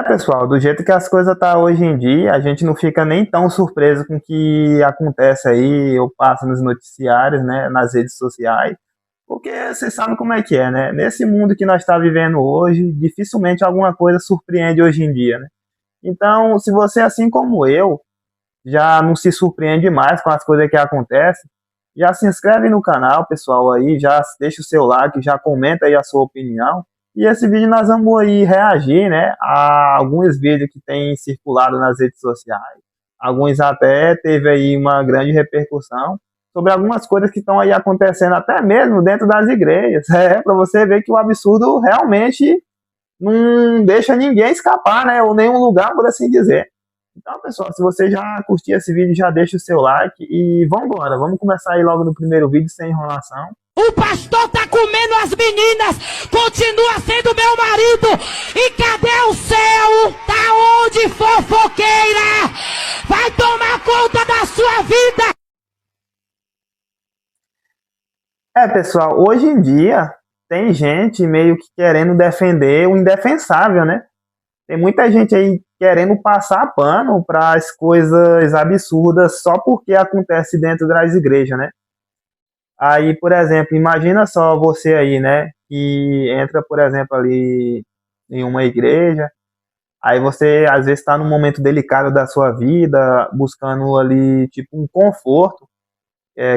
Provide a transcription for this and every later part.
Pessoal, do jeito que as coisas tá hoje em dia, a gente não fica nem tão surpreso com o que acontece aí, ou passa nos noticiários, né, nas redes sociais, porque vocês sabem como é que é, né? Nesse mundo que nós está vivendo hoje, dificilmente alguma coisa surpreende hoje em dia, né? Então, se você, assim como eu, já não se surpreende mais com as coisas que acontecem, já se inscreve no canal, pessoal, aí, já deixa o seu like, já comenta aí a sua opinião. E esse vídeo nós vamos aí reagir, né, a alguns vídeos que têm circulado nas redes sociais. Alguns até teve aí uma grande repercussão sobre algumas coisas que estão aí acontecendo até mesmo dentro das igrejas. Para você ver que o absurdo realmente não deixa ninguém escapar, né, ou nenhum lugar, por assim dizer. Então, pessoal, se você já curtiu esse vídeo, já deixa o seu like e vamos embora. Vamos começar aí logo no primeiro vídeo, sem enrolação. O pastor tá comendo as meninas, continua sendo meu marido. E cadê o céu? Tá onde, fofoqueira? Vai tomar conta da sua vida. Pessoal, hoje em dia tem gente meio que querendo defender o indefensável, né? Tem muita gente aí querendo passar pano para as coisas absurdas só porque acontece dentro das igrejas, né? Aí, por exemplo, imagina só você aí, né, que entra, por exemplo, ali em uma igreja, aí você às vezes está num momento delicado da sua vida, buscando ali tipo um conforto,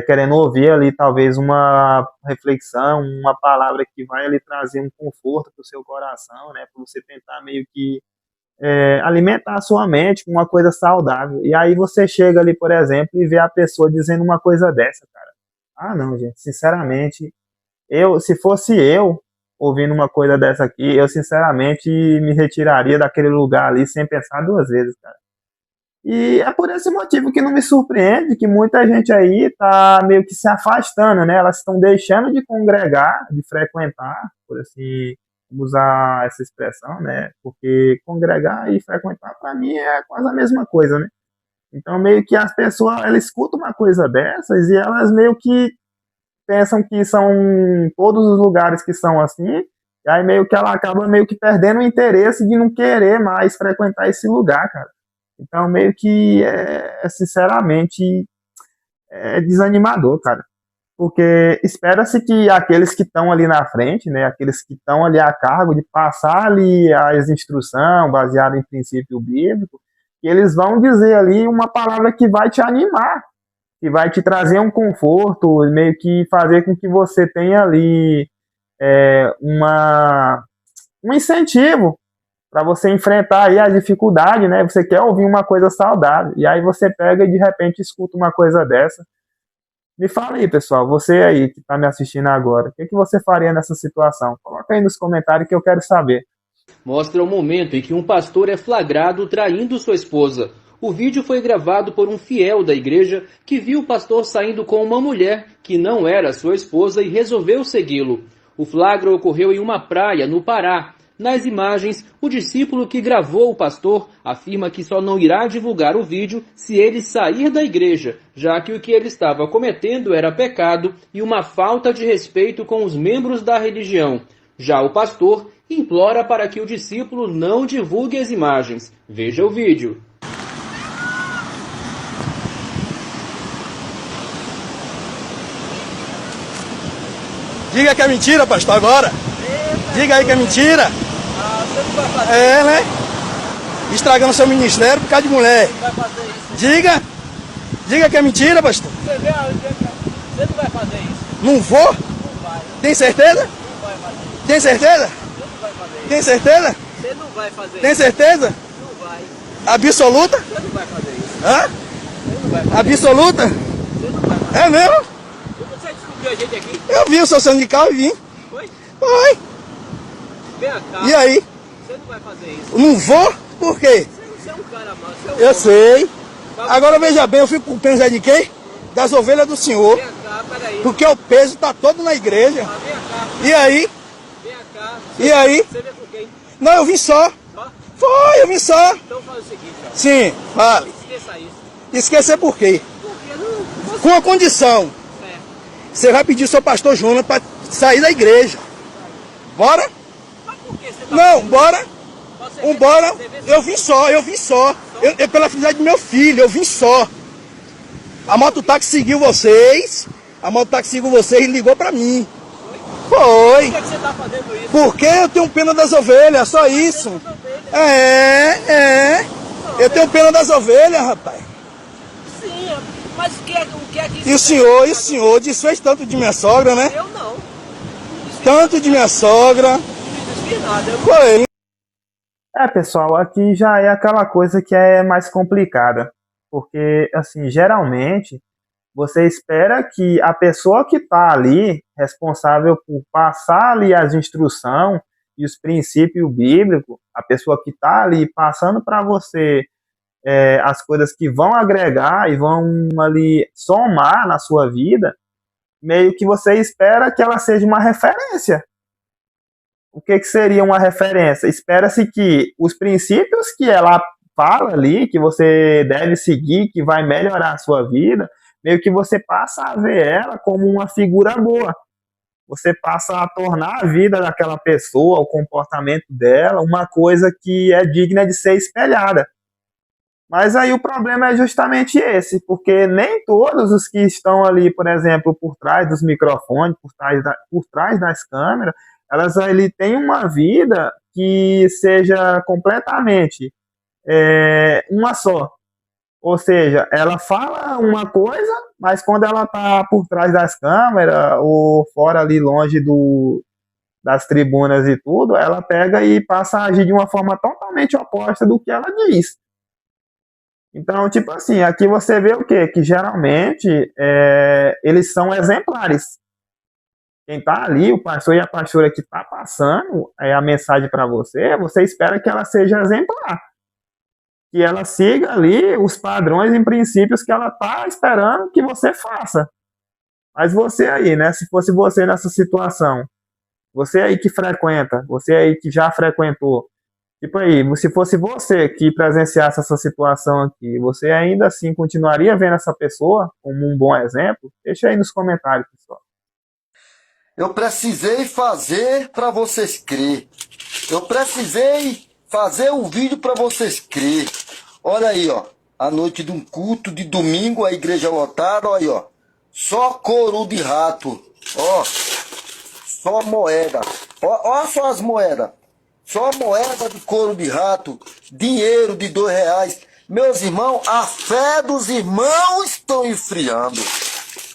querendo ouvir ali talvez uma reflexão, uma palavra que vai ali trazer um conforto para o seu coração, né, para você tentar meio que alimentar a sua mente com uma coisa saudável. E aí você chega ali, por exemplo, e vê a pessoa dizendo uma coisa dessa, cara. Ah, não, gente, sinceramente, se fosse eu ouvindo uma coisa dessa aqui, eu sinceramente me retiraria daquele lugar ali sem pensar duas vezes, cara. E é por esse motivo que não me surpreende que muita gente aí tá meio que se afastando, né? Elas estão deixando de congregar, de frequentar, por assim usar essa expressão, né? Porque congregar e frequentar para mim é quase a mesma coisa, né? Então meio que as pessoas elas escutam uma coisa dessas e elas meio que pensam que são todos os lugares que são assim, e aí meio que ela acaba meio que perdendo o interesse de não querer mais frequentar esse lugar, cara. Então meio que sinceramente é desanimador, cara. Porque espera-se que aqueles que estão ali na frente, né, aqueles que estão ali a cargo de passar ali as instruções baseadas em princípio bíblico, que eles vão dizer ali uma palavra que vai te animar, que vai te trazer um conforto, meio que fazer com que você tenha ali um incentivo para você enfrentar aí a dificuldade, né? Você quer ouvir uma coisa saudável, e aí você pega e de repente escuta uma coisa dessa. Me fala aí, pessoal, você aí que está me assistindo agora, o que você faria nessa situação? Coloca aí nos comentários que eu quero saber. Mostra o momento em que um pastor é flagrado traindo sua esposa. O vídeo foi gravado por um fiel da igreja que viu o pastor saindo com uma mulher que não era sua esposa e resolveu segui-lo. O flagra ocorreu em uma praia, no Pará. Nas imagens, o discípulo que gravou o pastor afirma que só não irá divulgar o vídeo se ele sair da igreja, já que o que ele estava cometendo era pecado e uma falta de respeito com os membros da religião. Já o pastor implora para que o discípulo não divulgue as imagens. Veja o vídeo. Diga que é mentira, pastor, agora. Diga aí que é mentira. Você não vai fazer né? Estragando seu ministério por causa de mulher. Você não vai fazer isso. Diga que é mentira, pastor. Você vê você não vai fazer isso. Não vou? Não vai. Tem certeza? Não vai fazer isso. Tem certeza? Você não vai fazer isso. Tem certeza? Você não vai fazer Tem isso. certeza? Não vai. Absoluta? Você não vai fazer isso. Hã? Você não vai fazer Absoluta? isso. Você não vai fazer É mesmo? isso. Você descobriu a gente aqui? Eu vi o seu sangue de carro e vim. Foi? Foi. Vem cá. E aí? Você não vai fazer isso. Não vou? Por quê? Você é um cara mau. Você é um Eu sei. Mas Agora veja bem, eu fico com o peso de quem? Das ovelhas do Senhor. Vem cá, peraí. Porque o peso está todo na igreja. Vem cá. E aí? Vem cá. E aí? Você vem com quem? Não, eu vim só. Só? Foi, eu vim só. Então faz o seguinte, ó. Sim, fale. Esqueça isso. Esquecer por quê? Porque não... Com a condição. É. Você vai pedir ao seu pastor Júnior para sair da igreja. Bora? Mas por que você tá Não, fazendo bora. Vambora, eu vim só. Eu pela felicidade do meu filho, eu vim só. A mototáxi seguiu vocês e ligou pra mim. Foi. Por que você tá fazendo isso? Porque eu tenho pena das ovelhas, só isso. Eu tenho pena das ovelhas, rapaz. Sim, mas o que é que E o senhor desfez tanto de minha sogra, né? Eu não. Tanto de minha sogra. Não fiz nada. Foi. Pessoal, aqui já é aquela coisa que é mais complicada, porque, assim, geralmente, você espera que a pessoa que está ali, responsável por passar ali as instruções e os princípios bíblicos, a pessoa que está ali passando para você as coisas que vão agregar e vão ali somar na sua vida, meio que você espera que ela seja uma referência. O que seria uma referência? Espera-se que os princípios que ela fala ali, que você deve seguir, que vai melhorar a sua vida, meio que você passa a ver ela como uma figura boa. Você passa a tornar a vida daquela pessoa, o comportamento dela, uma coisa que é digna de ser espelhada. Mas aí o problema é justamente esse, porque nem todos os que estão ali, por exemplo, por trás dos microfones, por trás das câmeras, elas ali têm uma vida que seja completamente uma só. Ou seja, ela fala uma coisa, mas quando ela está por trás das câmeras ou fora ali longe das tribunas e tudo, ela pega e passa a agir de uma forma totalmente oposta do que ela diz. Então, tipo assim, aqui você vê o quê? Que geralmente eles são exemplares. Quem está ali, o pastor e a pastora que está passando a mensagem para você, você espera que ela seja exemplar. Que ela siga ali os padrões e princípios que ela está esperando que você faça. Mas você aí, né? Se fosse você nessa situação, você aí que frequenta, você aí que já frequentou, tipo aí, se fosse você que presenciasse essa situação aqui, você ainda assim continuaria vendo essa pessoa como um bom exemplo? Deixa aí nos comentários, pessoal. Eu precisei fazer para vocês crer. Eu precisei fazer um vídeo para vocês crer. Olha aí, ó. A noite de um culto de domingo, a igreja lotada, olha aí, ó. Só couro de rato. Ó. Só moeda. Ó só as moedas. Só moeda de couro de rato. Dinheiro de R$2. Meus irmãos, a fé dos irmãos estão esfriando.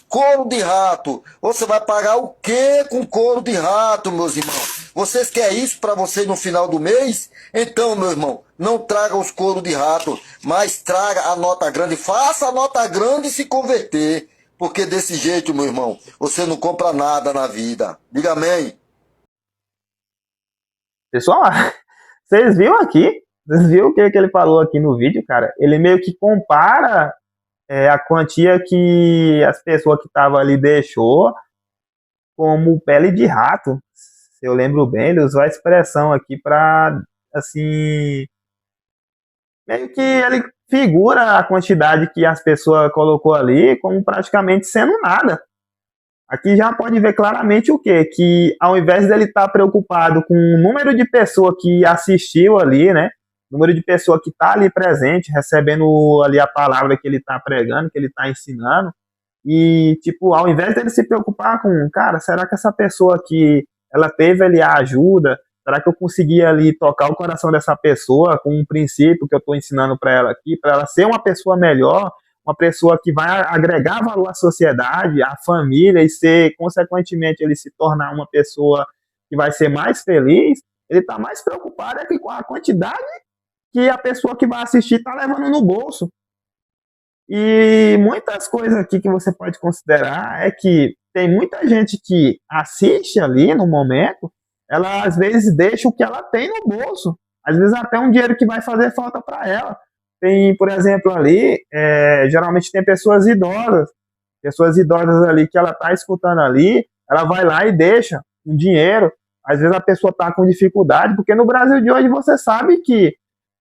Couro de rato. Você vai pagar o quê com couro de rato, meus irmãos? Vocês querem isso para vocês no final do mês? Então, meu irmão, não traga os couro de rato, mas traga a nota grande. Faça a nota grande se converter. Porque desse jeito, meu irmão, você não compra nada na vida. Diga amém. Pessoal, vocês viram aqui? Vocês viram o que ele falou aqui no vídeo, cara? Ele meio que compara a quantia que as pessoas que estavam ali deixou como pele de rato. Se eu lembro bem, ele usou a expressão aqui para, assim, meio que ele figura a quantidade que as pessoas colocou ali como praticamente sendo nada. Aqui já pode ver claramente o quê? Que ao invés dele estar preocupado com o número de pessoas que assistiu ali, né? Número de pessoas que está ali presente, recebendo ali a palavra que ele está pregando, que ele está ensinando. E, tipo, ao invés dele se preocupar com, cara, será que essa pessoa aqui, ela teve ali a ajuda? Será que eu consegui ali tocar o coração dessa pessoa com um princípio que eu estou ensinando para ela aqui, para ela ser uma pessoa melhor, uma pessoa que vai agregar valor à sociedade, à família e ser, consequentemente, ele se tornar uma pessoa que vai ser mais feliz? Ele está mais preocupado com a quantidade que a pessoa que vai assistir está levando no bolso. E muitas coisas aqui que você pode considerar é que tem muita gente que assiste ali no momento, ela às vezes deixa o que ela tem no bolso, às vezes até um dinheiro que vai fazer falta para ela. Tem, por exemplo, ali, geralmente tem pessoas idosas ali que ela está escutando ali, ela vai lá e deixa um dinheiro, às vezes a pessoa está com dificuldade, porque no Brasil de hoje você sabe que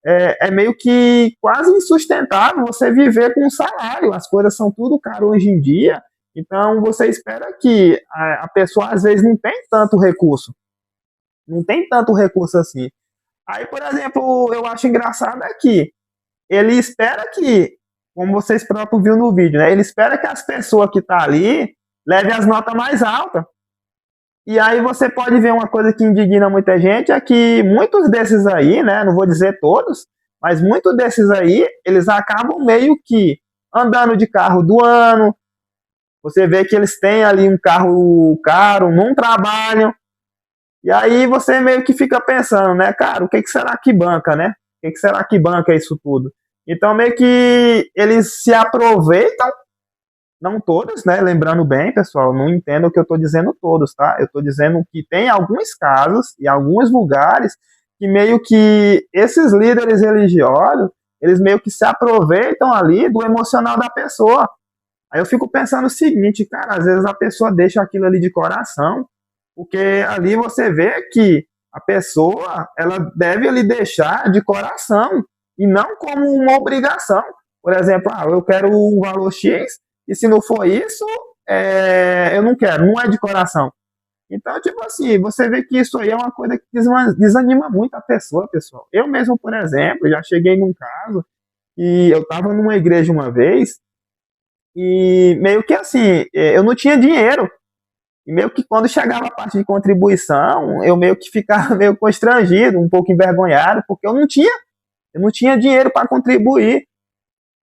é meio que quase insustentável você viver com um salário, as coisas são tudo caro hoje em dia, então você espera que a pessoa às vezes não tem tanto recurso assim. Aí, por exemplo, eu acho engraçado aqui, ele espera que, como vocês próprios viram no vídeo, né? Ele espera que as pessoas que tá ali levem as notas mais altas. E aí você pode ver uma coisa que indigna muita gente, é que muitos desses aí, né? Não vou dizer todos, mas muitos desses aí, eles acabam meio que andando de carro do ano. Você vê que eles têm ali um carro caro, não trabalham. E aí você meio que fica pensando, né, cara, o que será que banca, né? O que será que banca isso tudo? Então meio que eles se aproveitam, não todos, né? Lembrando bem, pessoal, não entendo o que eu estou dizendo todos, tá? Eu estou dizendo que tem alguns casos e alguns lugares que meio que esses líderes religiosos, eles meio que se aproveitam ali do emocional da pessoa. Aí eu fico pensando o seguinte, cara, às vezes a pessoa deixa aquilo ali de coração, porque ali você vê que a pessoa, ela deve ali deixar de coração e não como uma obrigação. Por exemplo, eu quero um valor X e se não for isso, eu não quero, não é de coração. Então, tipo assim, você vê que isso aí é uma coisa que desanima muito a pessoa, pessoal. Eu mesmo, por exemplo, já cheguei num caso e eu estava numa igreja uma vez e meio que assim, eu não tinha dinheiro. E meio que quando chegava a parte de contribuição, eu meio que ficava meio constrangido, um pouco envergonhado, porque eu não tinha dinheiro para contribuir.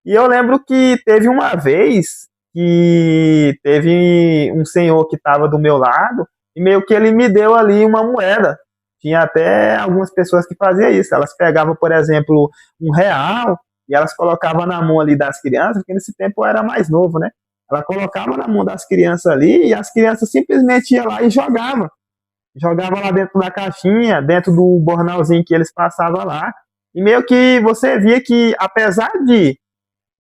E eu lembro que teve uma vez que teve um senhor que estava do meu lado e meio que ele me deu ali uma moeda. Tinha até algumas pessoas que faziam isso. Elas pegavam, por exemplo, R$ 1 e elas colocavam na mão ali das crianças, porque nesse tempo eu era mais novo, né? Ela colocava na mão das crianças ali e as crianças simplesmente iam lá e jogavam. Jogava lá dentro da caixinha, dentro do bornalzinho que eles passavam lá. E meio que você via que, apesar de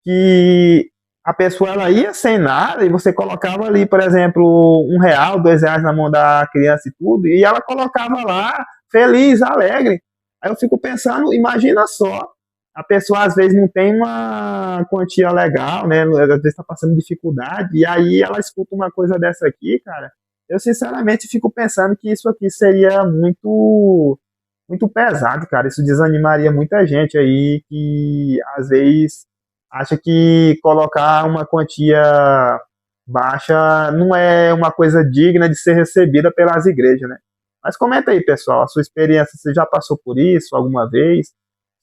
que a pessoa ela ia sem nada e você colocava ali, por exemplo, R$ 1, R$ 2 na mão da criança e tudo, e ela colocava lá feliz, alegre. Aí eu fico pensando, imagina só, a pessoa às vezes não tem uma quantia legal, né? Às vezes está passando dificuldade, e aí ela escuta uma coisa dessa aqui, cara. Eu sinceramente fico pensando que isso aqui seria muito, muito pesado, cara. Isso desanimaria muita gente aí que às vezes acha que colocar uma quantia baixa não é uma coisa digna de ser recebida pelas igrejas, né? Mas comenta aí, pessoal, a sua experiência, você já passou por isso alguma vez?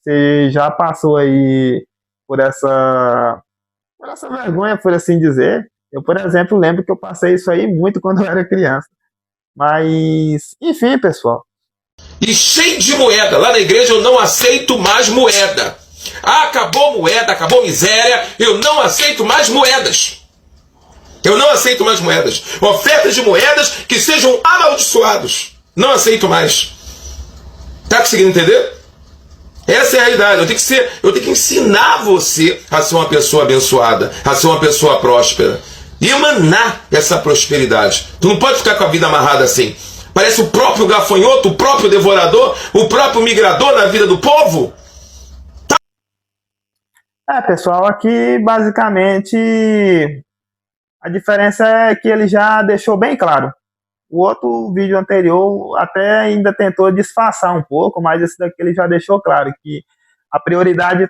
Você já passou aí por essa vergonha, por assim dizer? Eu, por exemplo, lembro que eu passei isso aí muito quando eu era criança. Mas, enfim, pessoal. E cheio de moeda. Lá na igreja eu não aceito mais moeda. Acabou moeda, acabou miséria. Eu não aceito mais moedas. Eu não aceito mais moedas. Ofertas de moedas que sejam amaldiçoados. Não aceito mais. Tá conseguindo entender? Essa é a realidade. Eu tenho que ensinar você a ser uma pessoa abençoada, a ser uma pessoa próspera. E emanar essa prosperidade. Tu não pode ficar com a vida amarrada assim. Parece o próprio gafanhoto, o próprio devorador, o próprio migrador na vida do povo. Pessoal, aqui basicamente a diferença é que ele já deixou bem claro. O outro vídeo anterior até ainda tentou disfarçar um pouco, mas esse daqui ele já deixou claro que a prioridade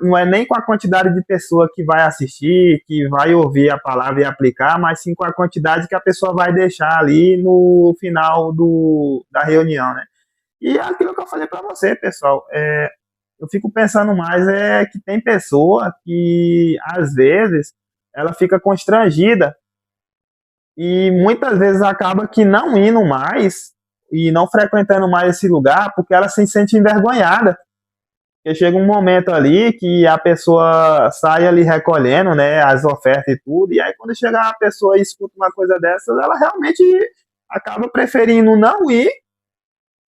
não é nem com a quantidade de pessoa que vai assistir, que vai ouvir a palavra e aplicar, mas sim com a quantidade que a pessoa vai deixar ali no final da reunião, né? E aquilo que eu falei para você, pessoal, eu fico pensando mais que tem pessoa que, às vezes, ela fica constrangida e muitas vezes acaba que não indo mais e não frequentando mais esse lugar porque ela se sente envergonhada. Porque chega um momento ali que a pessoa sai ali recolhendo, né, as ofertas e tudo, e aí quando chega a pessoa e escuta uma coisa dessas, ela realmente acaba preferindo não ir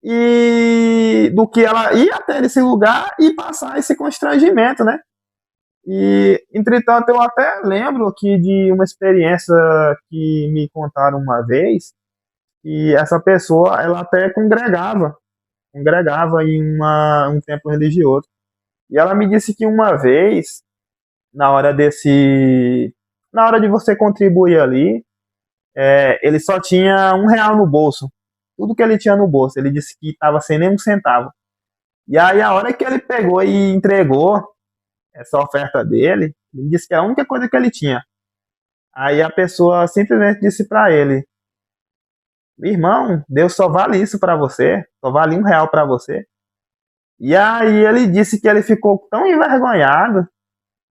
e do que ela ir até esse lugar e passar esse constrangimento, né? E, entretanto, eu até lembro aqui de uma experiência que me contaram uma vez, e essa pessoa, ela até congregava em um templo religioso. E ela me disse que uma vez, na hora de você contribuir ali, ele só tinha R$ 1 no bolso. Tudo que ele tinha no bolso. Ele disse que estava sem nem um centavo. E aí, a hora que ele pegou e entregou essa oferta dele, ele disse que era a única coisa que ele tinha. Aí a pessoa simplesmente disse para ele: irmão, Deus só vale isso para você, só vale R$ 1 para você. E aí ele disse que ele ficou tão envergonhado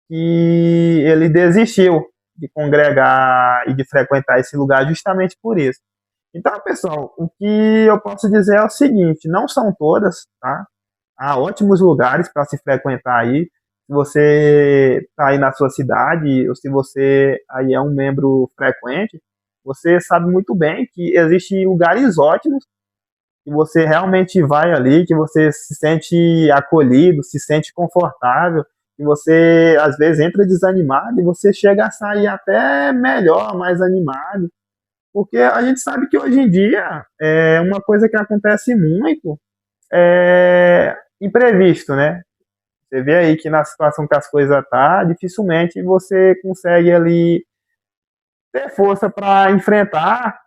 que ele desistiu de congregar e de frequentar esse lugar justamente por isso. Então, pessoal, o que eu posso dizer é o seguinte: não são todas, tá? Há ótimos lugares para se frequentar aí. Se você está aí na sua cidade, ou se você aí é um membro frequente, você sabe muito bem que existem lugares ótimos que você realmente vai ali, que você se sente acolhido, se sente confortável, que você às vezes entra desanimado e você chega a sair até melhor, mais animado, porque a gente sabe que hoje em dia é uma coisa que acontece muito, é imprevisto, né? Você vê aí que na situação que as coisas tá, dificilmente você consegue ali ter força para enfrentar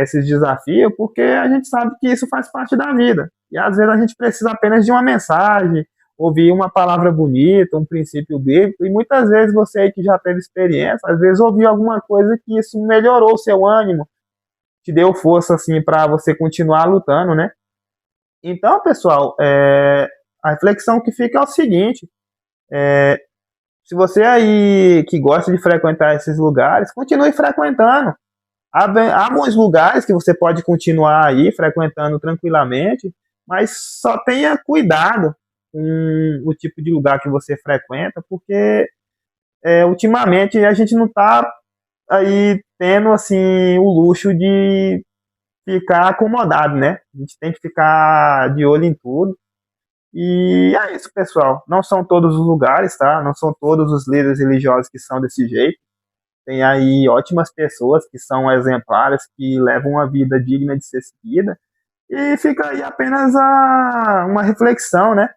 esses desafios, porque a gente sabe que isso faz parte da vida. E às vezes a gente precisa apenas de uma mensagem, ouvir uma palavra bonita, um princípio bíblico, e muitas vezes você aí que já teve experiência, às vezes ouviu alguma coisa que isso melhorou o seu ânimo, te deu força assim para você continuar lutando, né? Então, pessoal, a reflexão que fica é o seguinte: se você aí que gosta de frequentar esses lugares, continue frequentando. Há bons lugares que você pode continuar aí frequentando tranquilamente, mas só tenha cuidado com o tipo de lugar que você frequenta, porque ultimamente a gente não está aí tendo assim o luxo de ficar acomodado, né? A gente tem que ficar de olho em tudo. E é isso, pessoal. Não são todos os lugares, tá? Não são todos os líderes religiosos que são desse jeito. Tem aí ótimas pessoas que são exemplares, que levam uma vida digna de ser seguida. E fica aí apenas uma reflexão, né?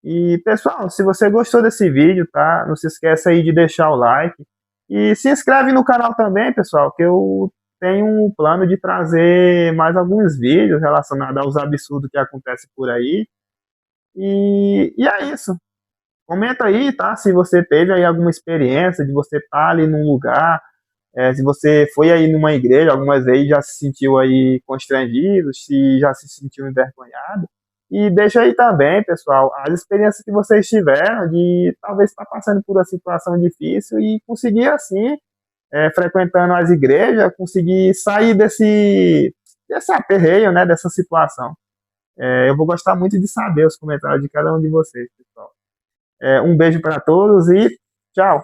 E, pessoal, se você gostou desse vídeo, tá? Não se esqueça aí de deixar o like. E se inscreve no canal também, pessoal, que eu tenho um plano de trazer mais alguns vídeos relacionados aos absurdos que acontecem por aí. E é isso. Comenta aí, tá? Se você teve aí alguma experiência de você estar ali num lugar, se você foi aí numa igreja algumas vezes, já se sentiu aí constrangido, se já se sentiu envergonhado. E deixa aí também, pessoal, as experiências que vocês tiveram de talvez estar passando por uma situação difícil e conseguir assim, frequentando as igrejas, conseguir sair desse aperreio, né, dessa situação. Eu vou gostar muito de saber os comentários de cada um de vocês, pessoal. Um beijo para todos e tchau!